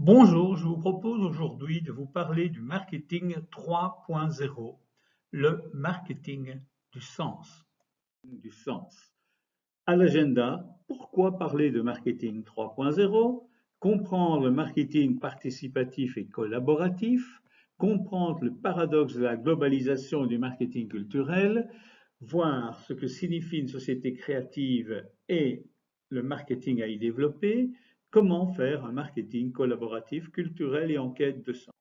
Bonjour, je vous propose aujourd'hui de vous parler du marketing 3.0, le marketing du sens. À l'agenda, pourquoi parler de marketing 3.0? Comprendre le marketing participatif et collaboratif, comprendre le paradoxe de la globalisation et du marketing culturel, voir ce que signifie une société créative et le marketing à y développer, comment faire un marketing collaboratif, culturel et en quête de sens.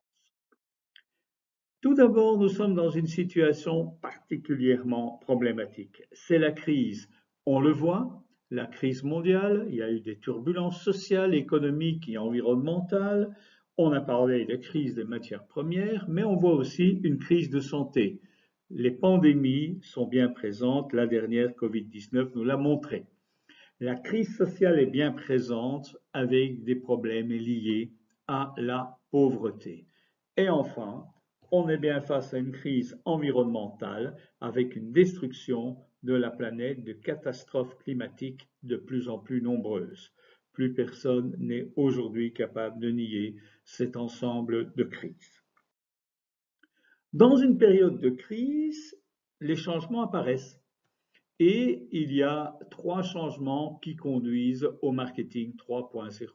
Tout d'abord, nous sommes dans une situation particulièrement problématique. C'est la crise. On le voit, la crise mondiale, il y a eu des turbulences sociales, économiques et environnementales. On a parlé de crise des matières premières, mais on voit aussi une crise de santé. Les pandémies sont bien présentes, la dernière Covid-19 nous l'a montré. La crise sociale est bien présente avec des problèmes liés à la pauvreté. Et enfin, on est bien face à une crise environnementale avec une destruction de la planète, de catastrophes climatiques de plus en plus nombreuses. Plus personne n'est aujourd'hui capable de nier cet ensemble de crises. Dans une période de crise, les changements apparaissent. Et il y a 3 changements qui conduisent au marketing 3.0.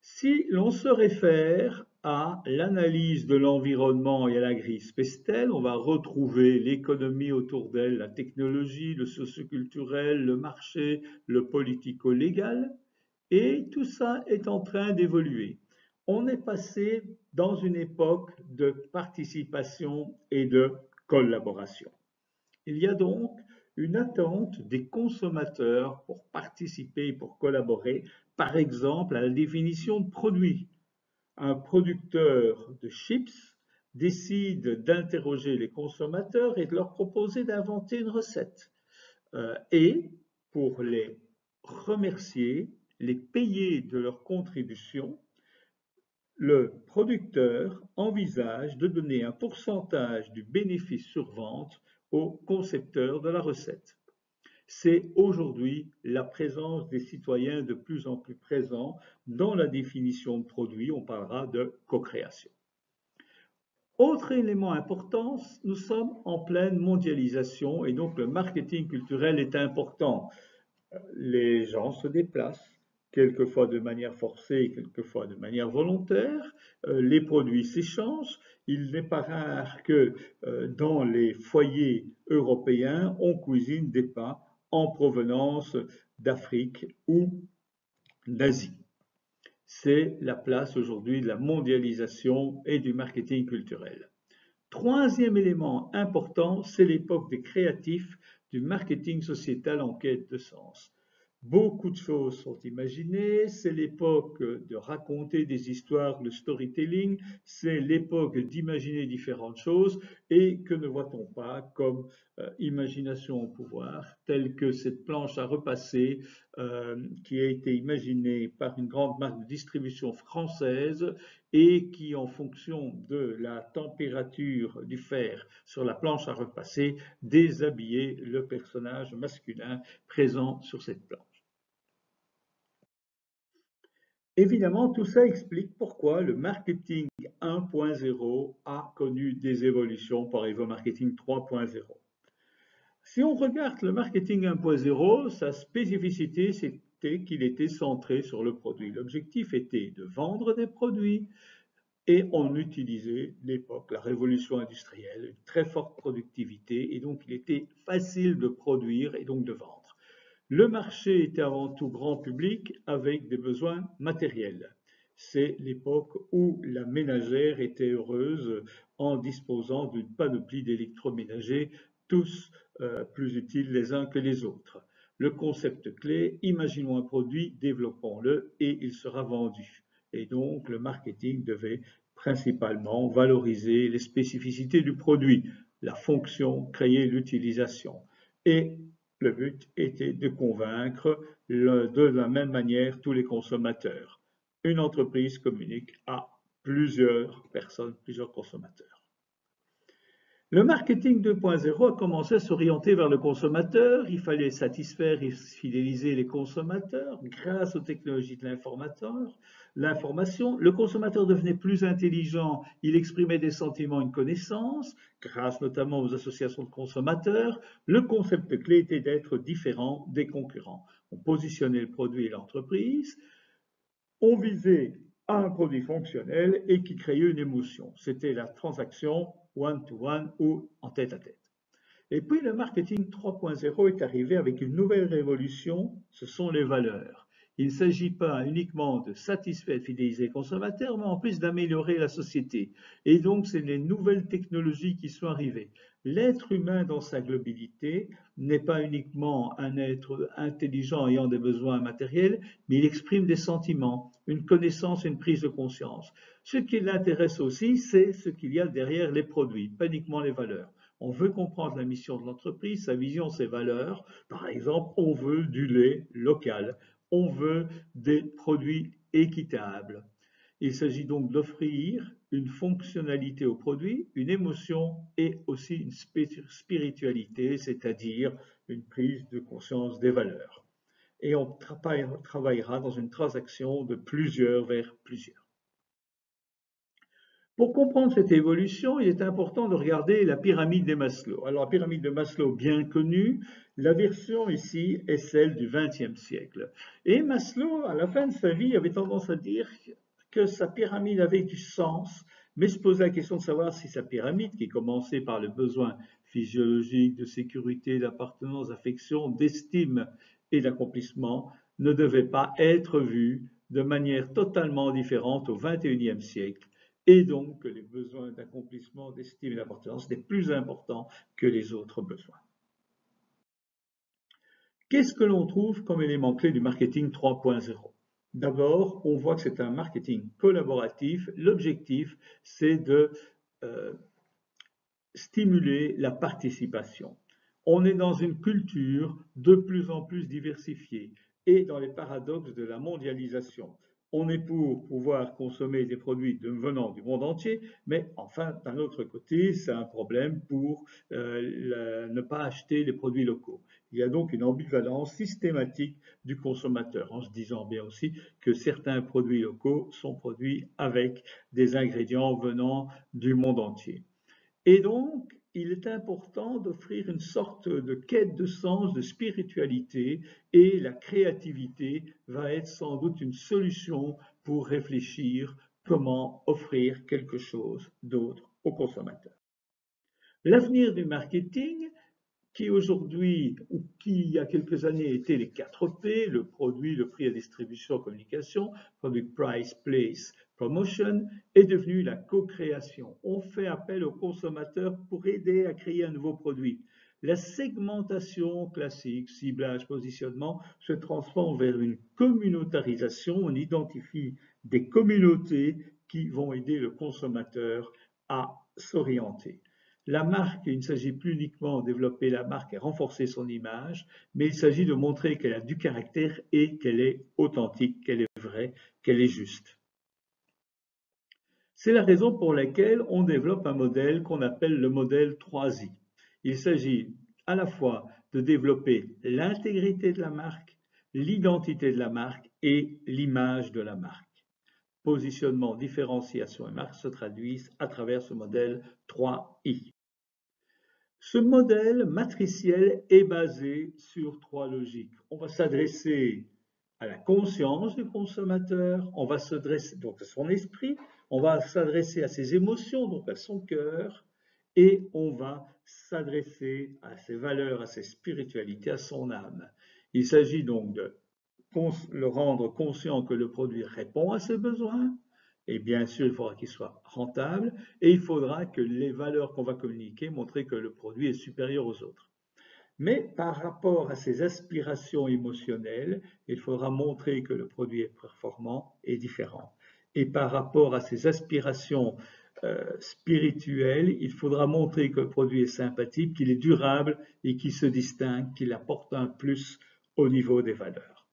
Si l'on se réfère à l'analyse de l'environnement et à la grille Pestel, on va retrouver l'économie autour d'elle, la technologie, le socioculturel, le marché, le politico-légal, et tout ça est en train d'évoluer. On est passé dans une époque de participation et de collaboration. Il y a donc une attente des consommateurs pour participer, pour collaborer, par exemple à la définition de produits. Un producteur de chips décide d'interroger les consommateurs et de leur proposer d'inventer une recette. Et pour les remercier, les payer de leur contribution, le producteur envisage de donner un pourcentage du bénéfice sur vente au concepteur de la recette. C'est aujourd'hui la présence des citoyens de plus en plus présents dans la définition de produit. On parlera de co-création. Autre élément important, nous sommes en pleine mondialisation et donc le marketing culturel est important. Les gens se déplacent, quelquefois de manière forcée, quelquefois de manière volontaire. Les produits s'échangent. Il n'est pas rare que dans les foyers européens, on cuisine des plats en provenance d'Afrique ou d'Asie. C'est la place aujourd'hui de la mondialisation et du marketing culturel. Troisième élément important, c'est l'époque des créatifs, du marketing sociétal en quête de sens. Beaucoup de choses sont imaginées, c'est l'époque de raconter des histoires, le storytelling, c'est l'époque d'imaginer différentes choses et que ne voit-on pas comme imagination au pouvoir, telle que cette planche à repasser qui a été imaginée par une grande marque de distribution française et qui, en fonction de la température du fer sur la planche à repasser, déshabillait le personnage masculin présent sur cette planche. Évidemment, tout ça explique pourquoi le marketing 1.0 a connu des évolutions par rapport au marketing 3.0. Si on regarde le marketing 1.0, sa spécificité, c'était qu'il était centré sur le produit. L'objectif était de vendre des produits et on utilisait l'époque, la révolution industrielle, une très forte productivité et donc il était facile de produire et donc de vendre. Le marché était avant tout grand public avec des besoins matériels. C'est l'époque où la ménagère était heureuse en disposant d'une panoplie d'électroménagers, tous plus utiles les uns que les autres. Le concept clé, imaginons un produit, développons-le et il sera vendu. Et donc le marketing devait principalement valoriser les spécificités du produit, la fonction, créer l'utilisation. Et le but était de convaincre de la même manière tous les consommateurs. Une entreprise communique à plusieurs personnes, plusieurs consommateurs. Le marketing 2.0 a commencé à s'orienter vers le consommateur. Il fallait satisfaire et fidéliser les consommateurs grâce aux technologies de l'information. Le consommateur devenait plus intelligent. Il exprimait des sentiments, une connaissance, grâce notamment aux associations de consommateurs. Le concept clé était d'être différent des concurrents. On positionnait le produit et l'entreprise. On visait à un produit fonctionnel et qui créait une émotion. C'était la transaction one-to-one ou en tête-à-tête. Et puis le marketing 3.0 est arrivé avec une nouvelle révolution, ce sont les valeurs. Il ne s'agit pas uniquement de satisfaire et fidéliser les consommateurs, mais en plus d'améliorer la société. Et donc, c'est les nouvelles technologies qui sont arrivées. L'être humain dans sa globalité n'est pas uniquement un être intelligent ayant des besoins matériels, mais il exprime des sentiments, une connaissance, une prise de conscience. Ce qui l'intéresse aussi, c'est ce qu'il y a derrière les produits, pas uniquement les valeurs. On veut comprendre la mission de l'entreprise, sa vision, ses valeurs. Par exemple, on veut du lait local, on veut des produits équitables. Il s'agit donc d'offrir une fonctionnalité au produit, une émotion et aussi une spiritualité, c'est-à-dire une prise de conscience des valeurs. Et on travaillera dans une transaction de plusieurs vers plusieurs. Pour comprendre cette évolution, il est important de regarder la pyramide de Maslow. Alors, la pyramide de Maslow, bien connue, la version ici est celle du XXe siècle. Et Maslow, à la fin de sa vie, avait tendance à dire que sa pyramide avait du sens, mais se posait la question de savoir si sa pyramide, qui commençait par le besoin physiologique de sécurité, d'appartenance, d'affection, d'estime et d'accomplissement, ne devait pas être vue de manière totalement différente au XXIe siècle, et donc que les besoins d'accomplissement, d'estime et d'appartenance étaient plus importants que les autres besoins. Qu'est-ce que l'on trouve comme élément clé du marketing 3.0? D'abord, on voit que c'est un marketing collaboratif. L'objectif, c'est de stimuler la participation. On est dans une culture de plus en plus diversifiée et dans les paradoxes de la mondialisation. On est pour pouvoir consommer des produits venant du monde entier, mais enfin, d'un autre côté, c'est un problème pour ne pas acheter les produits locaux. Il y a donc une ambivalence systématique du consommateur, en se disant bien aussi que certains produits locaux sont produits avec des ingrédients venant du monde entier. Et donc, il est important d'offrir une sorte de quête de sens, de spiritualité, et la créativité va être sans doute une solution pour réfléchir comment offrir quelque chose d'autre aux consommateurs. L'avenir du marketing, qui aujourd'hui, ou qui il y a quelques années étaient les 4 P, le produit, le prix, la distribution, communication, Product Price, Place, Promotion, est devenu la co-création. On fait appel aux consommateurs pour aider à créer un nouveau produit. La segmentation classique, ciblage, positionnement, se transforme vers une communautarisation. On identifie des communautés qui vont aider le consommateur à s'orienter. La marque, il ne s'agit plus uniquement de développer la marque et renforcer son image, mais il s'agit de montrer qu'elle a du caractère et qu'elle est authentique, qu'elle est vraie, qu'elle est juste. C'est la raison pour laquelle on développe un modèle qu'on appelle le modèle 3I. Il s'agit à la fois de développer l'intégrité de la marque, l'identité de la marque et l'image de la marque. Positionnement, différenciation et marque se traduisent à travers ce modèle 3I. Ce modèle matriciel est basé sur 3 logiques. On va s'adresser à la conscience du consommateur, on va s'adresser donc à son esprit, on va s'adresser à ses émotions, donc à son cœur, et on va s'adresser à ses valeurs, à ses spiritualités, à son âme. Il s'agit donc de le rendre conscient que le produit répond à ses besoins, et bien sûr, il faudra qu'il soit rentable et il faudra que les valeurs qu'on va communiquer montrent que le produit est supérieur aux autres. Mais par rapport à ses aspirations émotionnelles, il faudra montrer que le produit est performant et différent. Et par rapport à ses aspirations spirituelles, il faudra montrer que le produit est sympathique, qu'il est durable et qu'il se distingue, qu'il apporte un plus au niveau des valeurs.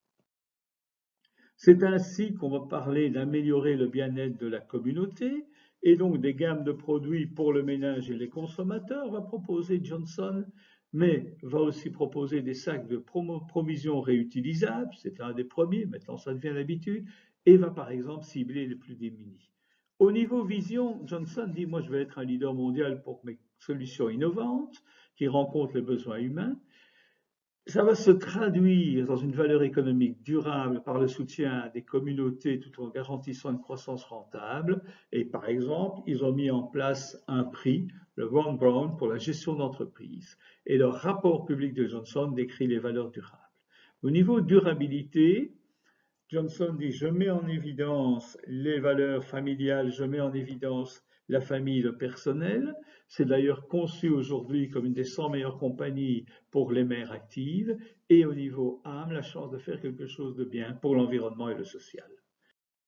C'est ainsi qu'on va parler d'améliorer le bien-être de la communauté et donc des gammes de produits pour le ménage et les consommateurs, va proposer Johnson, mais va aussi proposer des sacs de provisions réutilisables, c'est un des premiers, maintenant ça devient l'habitude, et va par exemple cibler les plus démunis. Au niveau vision, Johnson dit, moi je vais être un leader mondial pour mes solutions innovantes qui rencontrent les besoins humains. Ça va se traduire dans une valeur économique durable par le soutien des communautés tout en garantissant une croissance rentable. Et par exemple, ils ont mis en place un prix, le Ron Brown, pour la gestion d'entreprise. Et le rapport public de Johnson décrit les valeurs durables. Au niveau durabilité, Johnson dit, je mets en évidence les valeurs familiales, je mets en évidence la famille, le personnel. C'est d'ailleurs conçu aujourd'hui comme une des 100 meilleures compagnies pour les mères actives. Et au niveau âme, la chance de faire quelque chose de bien pour l'environnement et le social.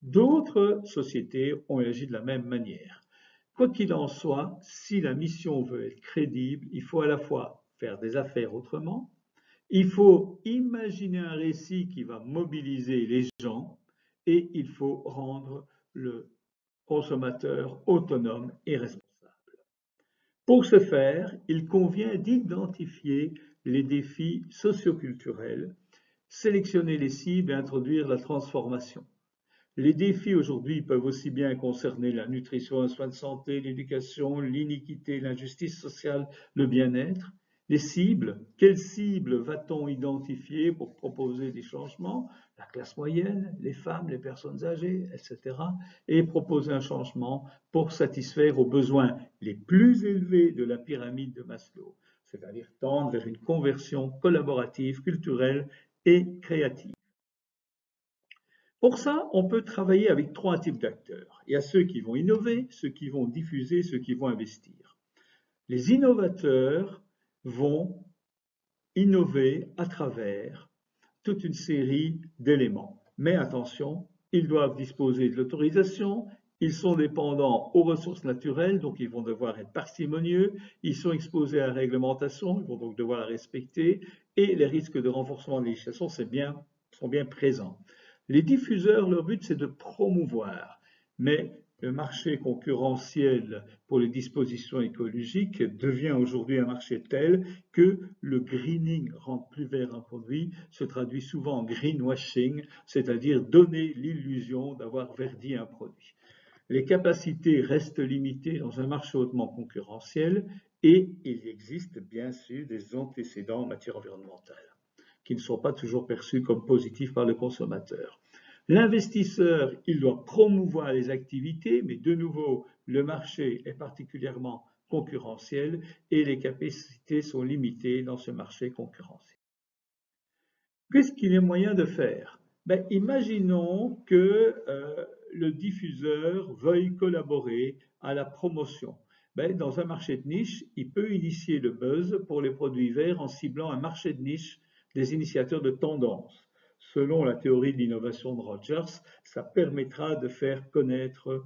D'autres sociétés ont agi de la même manière. Quoi qu'il en soit, si la mission veut être crédible, il faut à la fois faire des affaires autrement, il faut imaginer un récit qui va mobiliser les gens et il faut rendre le consommateur autonome et responsable. Pour ce faire, il convient d'identifier les défis socioculturels, sélectionner les cibles et introduire la transformation. Les défis aujourd'hui peuvent aussi bien concerner la nutrition, les soins de santé, l'éducation, l'iniquité, l'injustice sociale, le bien-être. Les cibles, quelles cibles va-t-on identifier pour proposer des changements? La classe moyenne, les femmes, les personnes âgées, etc. Et proposer un changement pour satisfaire aux besoins les plus élevés de la pyramide de Maslow, c'est-à-dire tendre vers une conversion collaborative, culturelle et créative. Pour ça, on peut travailler avec trois types d'acteurs. Il y a ceux qui vont innover, ceux qui vont diffuser, ceux qui vont investir. Les innovateurs vont innover à travers toute une série d'éléments. Mais attention, ils doivent disposer de l'autorisation, ils sont dépendants aux ressources naturelles, donc ils vont devoir être parcimonieux, ils sont exposés à la réglementation, ils vont donc devoir la respecter, et les risques de renforcement de législation sont bien présents. Les diffuseurs, leur but, c'est de promouvoir, mais le marché concurrentiel pour les dispositions écologiques devient aujourd'hui un marché tel que le greening, rendre plus vert un produit, se traduit souvent en greenwashing, c'est-à-dire donner l'illusion d'avoir verdi un produit. Les capacités restent limitées dans un marché hautement concurrentiel et il existe bien sûr des antécédents en matière environnementale qui ne sont pas toujours perçus comme positifs par le consommateur. L'investisseur, il doit promouvoir les activités, mais de nouveau, le marché est particulièrement concurrentiel et les capacités sont limitées dans ce marché concurrentiel. Qu'est-ce qu'il est moyen de faire? Imaginons que le diffuseur veuille collaborer à la promotion. Dans un marché de niche, il peut initier le buzz pour les produits verts en ciblant un marché de niche des initiateurs de tendance. Selon la théorie de l'innovation de Rogers, ça permettra de faire connaître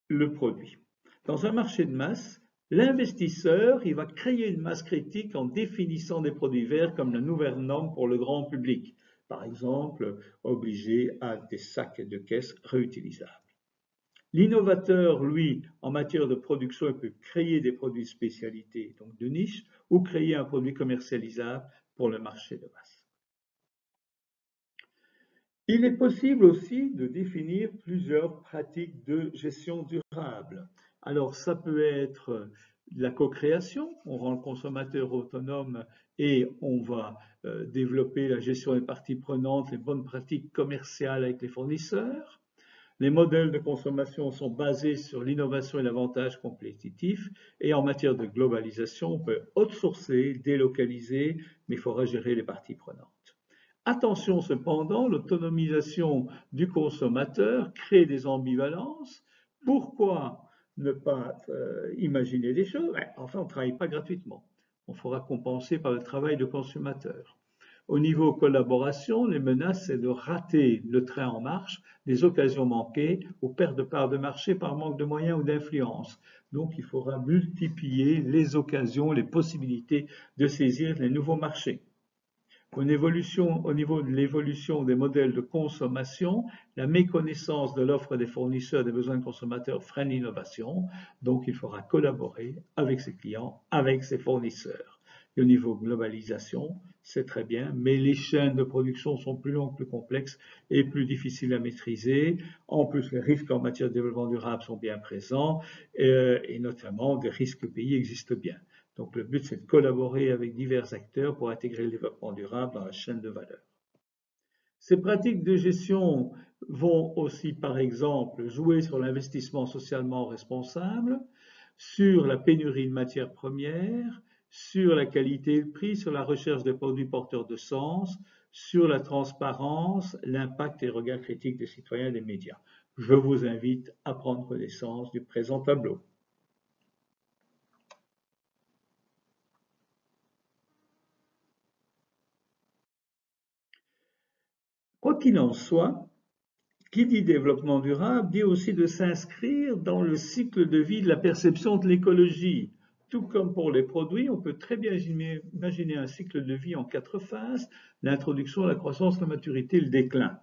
le produit. Dans un marché de masse, l'investisseur, il va créer une masse critique en définissant des produits verts comme la nouvelle norme pour le grand public. Par exemple, obligé à des sacs de caisse réutilisables. L'innovateur, lui, en matière de production, il peut créer des produits spécialités, donc de niche, ou créer un produit commercialisable pour le marché de masse. Il est possible aussi de définir plusieurs pratiques de gestion durable. Alors, ça peut être la co-création, on rend le consommateur autonome et on va développer la gestion des parties prenantes, les bonnes pratiques commerciales avec les fournisseurs. Les modèles de consommation sont basés sur l'innovation et l'avantage compétitif. Et en matière de globalisation, on peut outsourcer, délocaliser, mais il faudra gérer les parties prenantes. Attention cependant, l'autonomisation du consommateur crée des ambivalences. Pourquoi ne pas imaginer des choses? Enfin, on ne travaille pas gratuitement. On fera compenser par le travail de consommateur. Au niveau collaboration, les menaces, c'est de rater le train en marche, des occasions manquées ou perte de part de marché par manque de moyens ou d'influence. Donc, il faudra multiplier les occasions, les possibilités de saisir les nouveaux marchés. Au niveau de l'évolution des modèles de consommation, la méconnaissance de l'offre des fournisseurs des besoins de consommateurs freine l'innovation, donc il faudra collaborer avec ses clients, avec ses fournisseurs. Et au niveau globalisation, c'est très bien, mais les chaînes de production sont plus longues, plus complexes et plus difficiles à maîtriser. En plus, les risques en matière de développement durable sont bien présents et notamment des risques pays existent bien. Donc le but, c'est de collaborer avec divers acteurs pour intégrer le développement durable dans la chaîne de valeur. Ces pratiques de gestion vont aussi, par exemple, jouer sur l'investissement socialement responsable, sur la pénurie de matières premières, sur la qualité et le prix, sur la recherche de produits porteurs de sens, sur la transparence, l'impact et le regard critique des citoyens et des médias. Je vous invite à prendre connaissance du présent tableau. Quoi qu'il en soit, qui dit développement durable dit aussi de s'inscrire dans le cycle de vie de la perception de l'écologie. Tout comme pour les produits, on peut très bien imaginer un cycle de vie en 4 phases, l'introduction, la croissance, la maturité, le déclin.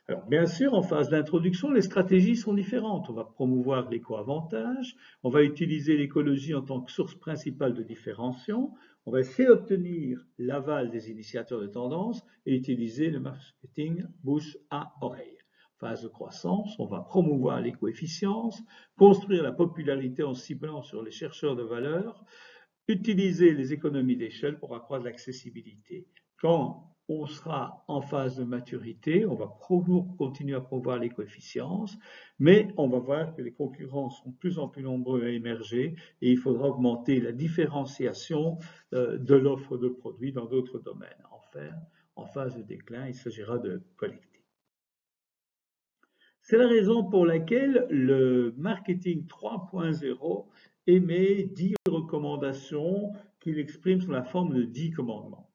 Alors, bien sûr, en phase d'introduction, les stratégies sont différentes. On va promouvoir l'éco-avantage, on va utiliser l'écologie en tant que source principale de différenciation, on va essayer d'obtenir l'aval des initiateurs de tendance et utiliser le marketing bouche à oreille. Phase de croissance, on va promouvoir l'éco-efficience, construire la popularité en ciblant sur les chercheurs de valeur, utiliser les économies d'échelle pour accroître l'accessibilité. Quand on sera en phase de maturité, on va continuer à promouvoir l'éco-efficience, mais on va voir que les concurrents sont de plus en plus nombreux à émerger et il faudra augmenter la différenciation de l'offre de produits dans d'autres domaines. Enfin, en phase de déclin, il s'agira de collecter. C'est la raison pour laquelle le marketing 3.0 émet 10 recommandations qu'il exprime sous la forme de 10 commandements.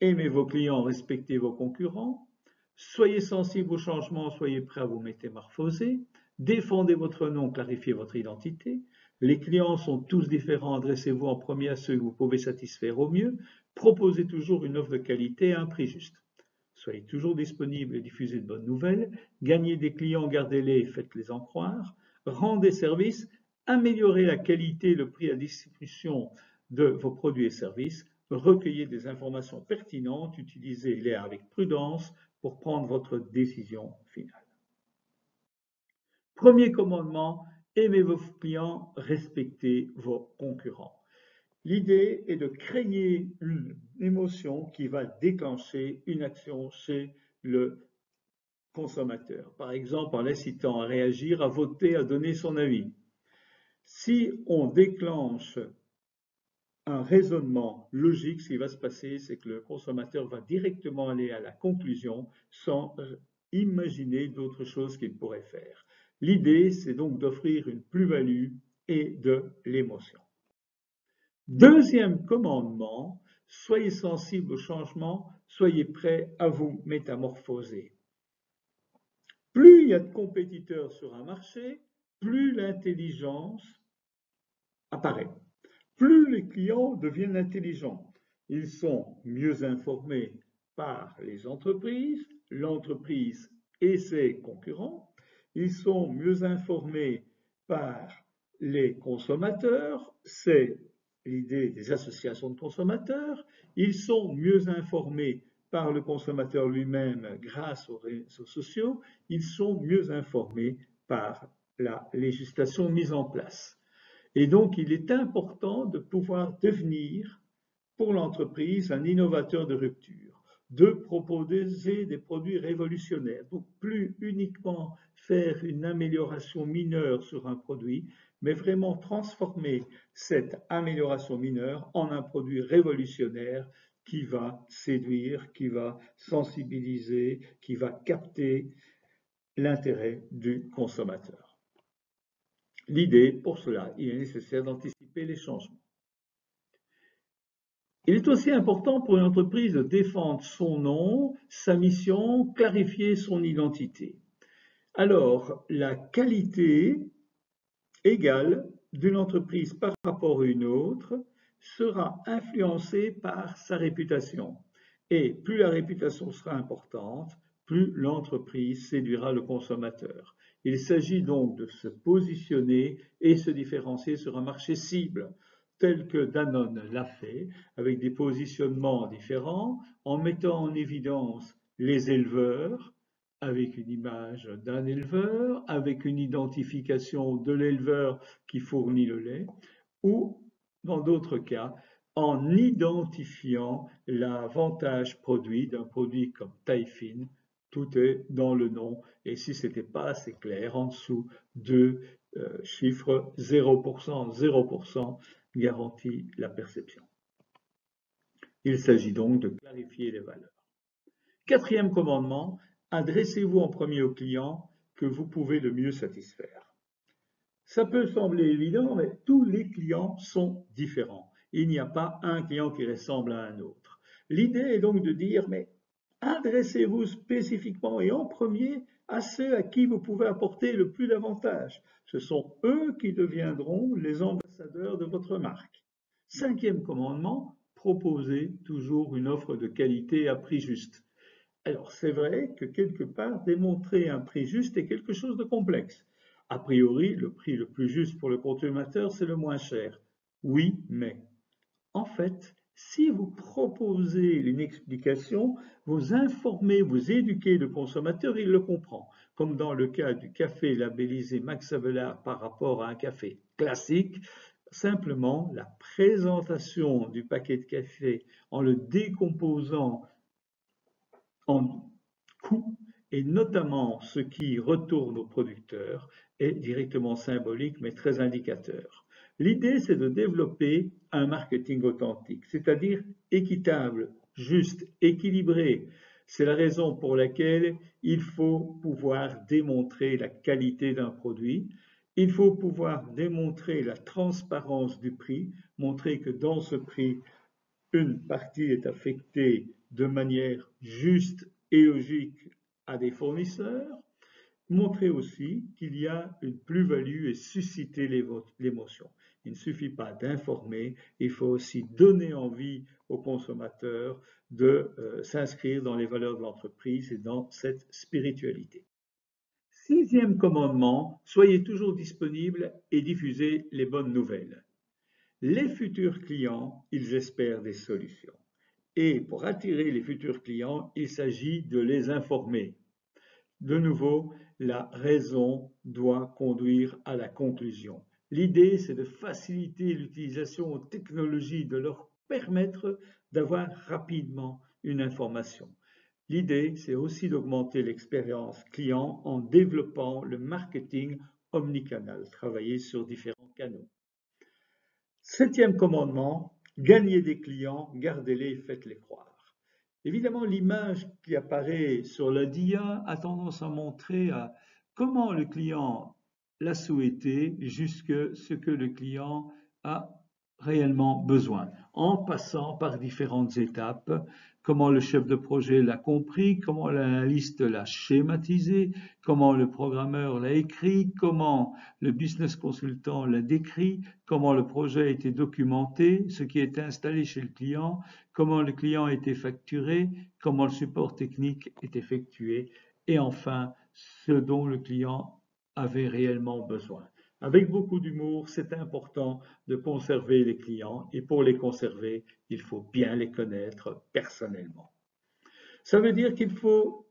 Aimez vos clients, respectez vos concurrents, soyez sensibles aux changements, soyez prêts à vous métamorphoser, défendez votre nom, clarifiez votre identité, les clients sont tous différents, adressez-vous en premier à ceux que vous pouvez satisfaire au mieux, proposez toujours une offre de qualité à un prix juste. Soyez toujours disponible et diffusez de bonnes nouvelles, gagnez des clients, gardez-les et faites-les en croire, rendez service, améliorez la qualité et le prix à distribution de vos produits et services, recueillez des informations pertinentes, utilisez-les avec prudence pour prendre votre décision finale. Premier commandement, aimez vos clients, respectez vos concurrents. L'idée est de créer une émotion qui va déclencher une action chez le consommateur. Par exemple, en l'incitant à réagir, à voter, à donner son avis. Si on déclenche un raisonnement logique, ce qui va se passer, c'est que le consommateur va directement aller à la conclusion sans imaginer d'autres choses qu'il pourrait faire. L'idée, c'est donc d'offrir une plus-value et de l'émotion. Deuxième commandement, soyez sensibles au changement, soyez prêts à vous métamorphoser. Plus il y a de compétiteurs sur un marché, plus l'intelligence apparaît. Plus les clients deviennent intelligents. Ils sont mieux informés par les entreprises, l'entreprise et ses concurrents. Ils sont mieux informés par les consommateurs, c'est l'idée des associations de consommateurs. Ils sont mieux informés par le consommateur lui-même grâce aux réseaux sociaux. Ils sont mieux informés par la législation mise en place. Et donc, il est important de pouvoir devenir, pour l'entreprise, un innovateur de rupture, de proposer des produits révolutionnaires. Donc, plus uniquement faire une amélioration mineure sur un produit, mais vraiment transformer cette amélioration mineure en un produit révolutionnaire qui va séduire, qui va sensibiliser, qui va capter l'intérêt du consommateur. L'idée, pour cela, il est nécessaire d'anticiper les changements. Il est aussi important pour une entreprise de défendre son nom, sa mission, clarifier son identité. Alors, la qualité égale d'une entreprise par rapport à une autre sera influencée par sa réputation. Et plus la réputation sera importante, plus l'entreprise séduira le consommateur. Il s'agit donc de se positionner et se différencier sur un marché cible, tel que Danone l'a fait, avec des positionnements différents, en mettant en évidence les éleveurs, avec une image d'un éleveur, avec une identification de l'éleveur qui fournit le lait, ou, dans d'autres cas, en identifiant l'avantage produit d'un produit comme taille fine. Tout est dans le nom, et si ce n'était pas assez clair, en dessous de chiffre 0%, 0% garantit la perception. Il s'agit donc de clarifier les valeurs. Quatrième commandement, adressez-vous en premier au client que vous pouvez le mieux satisfaire. Ça peut sembler évident, mais tous les clients sont différents. Il n'y a pas un client qui ressemble à un autre. L'idée est donc de dire, mais adressez-vous spécifiquement et en premier à ceux à qui vous pouvez apporter le plus d'avantages. Ce sont eux qui deviendront les ambassadeurs de votre marque. Cinquième commandement, proposez toujours une offre de qualité à prix juste. Alors, c'est vrai que quelque part, démontrer un prix juste est quelque chose de complexe. A priori, le prix le plus juste pour le consommateur, c'est le moins cher. Oui, mais en fait, si vous proposez une explication, vous informez, vous éduquez le consommateur, il le comprend. Comme dans le cas du café labellisé Max Havelaar par rapport à un café classique, simplement la présentation du paquet de café en le décomposant en coût et notamment ce qui retourne aux producteurs est directement symbolique mais très indicateur. L'idée, c'est de développer un marketing authentique, c'est-à-dire équitable, juste, équilibré. C'est la raison pour laquelle il faut pouvoir démontrer la qualité d'un produit, il faut pouvoir démontrer la transparence du prix, montrer que dans ce prix, une partie est affectée de manière juste et logique à des fournisseurs, montrer aussi qu'il y a une plus-value et susciter l'émotion. Il ne suffit pas d'informer, il faut aussi donner envie aux consommateurs de s'inscrire dans les valeurs de l'entreprise et dans cette spiritualité. Sixième commandement, soyez toujours disponible et diffusez les bonnes nouvelles. Les futurs clients, ils espèrent des solutions. Et pour attirer les futurs clients, il s'agit de les informer. De nouveau, la raison doit conduire à la conclusion. L'idée, c'est de faciliter l'utilisation aux technologies, de leur permettre d'avoir rapidement une information. L'idée, c'est aussi d'augmenter l'expérience client en développant le marketing omnicanal, travailler sur différents canaux. Septième commandement, gagnez des clients, gardez-les et faites-les croire. Évidemment, l'image qui apparaît sur la DIA a tendance à montrer comment le client l'a souhaité jusque ce que le client a réellement besoin, en passant par différentes étapes, comment le chef de projet l'a compris, comment l'analyste l'a schématisé, comment le programmeur l'a écrit, comment le business consultant l'a décrit, comment le projet a été documenté, ce qui est installé chez le client, comment le client a été facturé, comment le support technique est effectué, et enfin, ce dont le client avait réellement besoin. Avec beaucoup d'humour, c'est important de conserver les clients et pour les conserver, il faut bien les connaître personnellement. Ça veut dire qu'il faut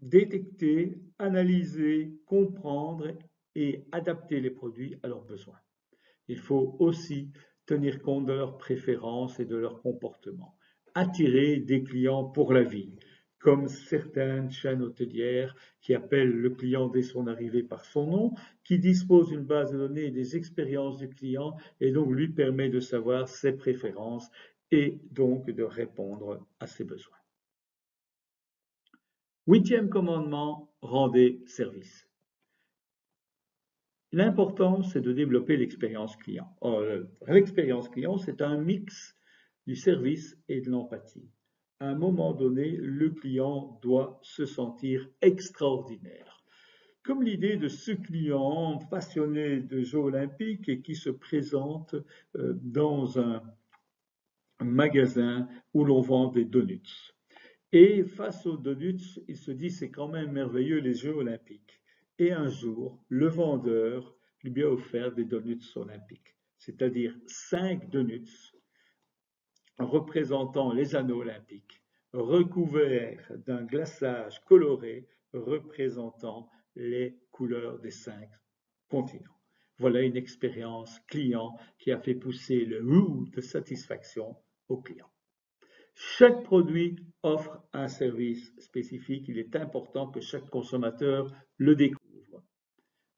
détecter, analyser, comprendre et adapter les produits à leurs besoins. Il faut aussi tenir compte de leurs préférences et de leurs comportements. Attirer des clients pour la vie, comme certaines chaînes hôtelières qui appellent le client dès son arrivée par son nom, qui disposent d'une base de données et des expériences du client et donc lui permet de savoir ses préférences et donc de répondre à ses besoins. Huitième commandement, rendez service. L'important, c'est de développer l'expérience client. L'expérience client, c'est un mix du service et de l'empathie. À un moment donné, le client doit se sentir extraordinaire. Comme l'idée de ce client passionné de Jeux olympiques et qui se présente dans un magasin où l'on vend des donuts. Et face aux donuts, il se dit c'est quand même merveilleux les Jeux olympiques. Et un jour, le vendeur lui a offert des donuts olympiques, c'est-à-dire 5 donuts représentant les anneaux olympiques, recouverts d'un glaçage coloré représentant les couleurs des 5 continents. Voilà une expérience client qui a fait pousser le ouh de satisfaction au client. Chaque produit offre un service spécifique. Il est important que chaque consommateur le découvre.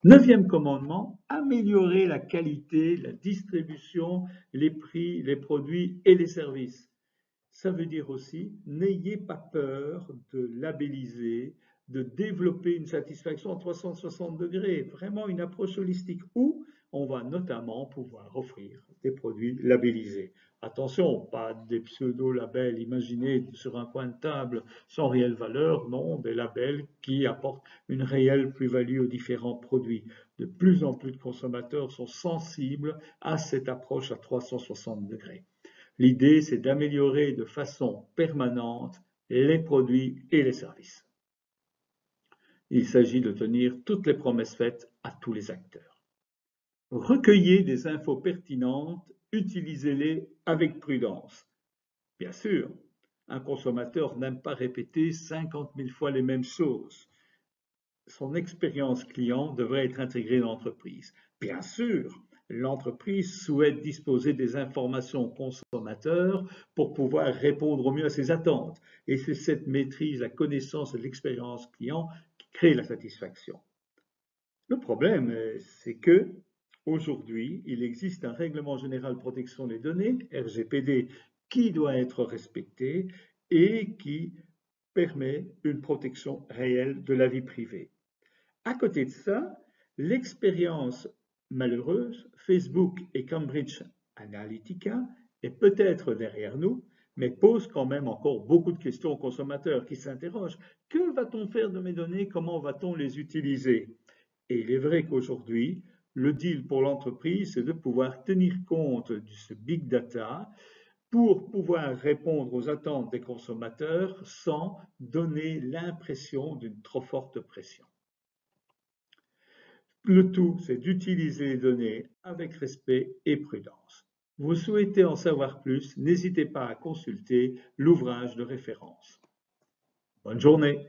Neuvième commandement, améliorer la qualité, la distribution, les prix, les produits et les services. Ça veut dire aussi, n'ayez pas peur de labelliser, de développer une satisfaction à 360 degrés, vraiment une approche holistique où on va notamment pouvoir offrir des produits labellisés. Attention, pas des pseudo-labels imaginés sur un coin de table sans réelle valeur, non, des labels qui apportent une réelle plus-value aux différents produits. De plus en plus de consommateurs sont sensibles à cette approche à 360 degrés. L'idée, c'est d'améliorer de façon permanente les produits et les services. Il s'agit de tenir toutes les promesses faites à tous les acteurs. Recueillez des infos pertinentes, utilisez-les avec prudence. Bien sûr, un consommateur n'aime pas répéter 50 000 fois les mêmes choses. Son expérience client devrait être intégrée dans l'entreprise. Bien sûr, l'entreprise souhaite disposer des informations consommateurs pour pouvoir répondre au mieux à ses attentes. Et c'est cette maîtrise, la connaissance et l'expérience client qui crée la satisfaction. Le problème, c'est que aujourd'hui, il existe un règlement général de protection des données, RGPD, qui doit être respecté et qui permet une protection réelle de la vie privée. À côté de ça, l'expérience malheureuse, Facebook et Cambridge Analytica est peut-être derrière nous, mais pose quand même encore beaucoup de questions aux consommateurs qui s'interrogent. Que va-t-on faire de mes données? Comment va-t-on les utiliser? Et il est vrai qu'aujourd'hui, le deal pour l'entreprise, c'est de pouvoir tenir compte de ce big data pour pouvoir répondre aux attentes des consommateurs sans donner l'impression d'une trop forte pression. Le tout, c'est d'utiliser les données avec respect et prudence. Vous souhaitez en savoir plus, n'hésitez pas à consulter l'ouvrage de référence. Bonne journée.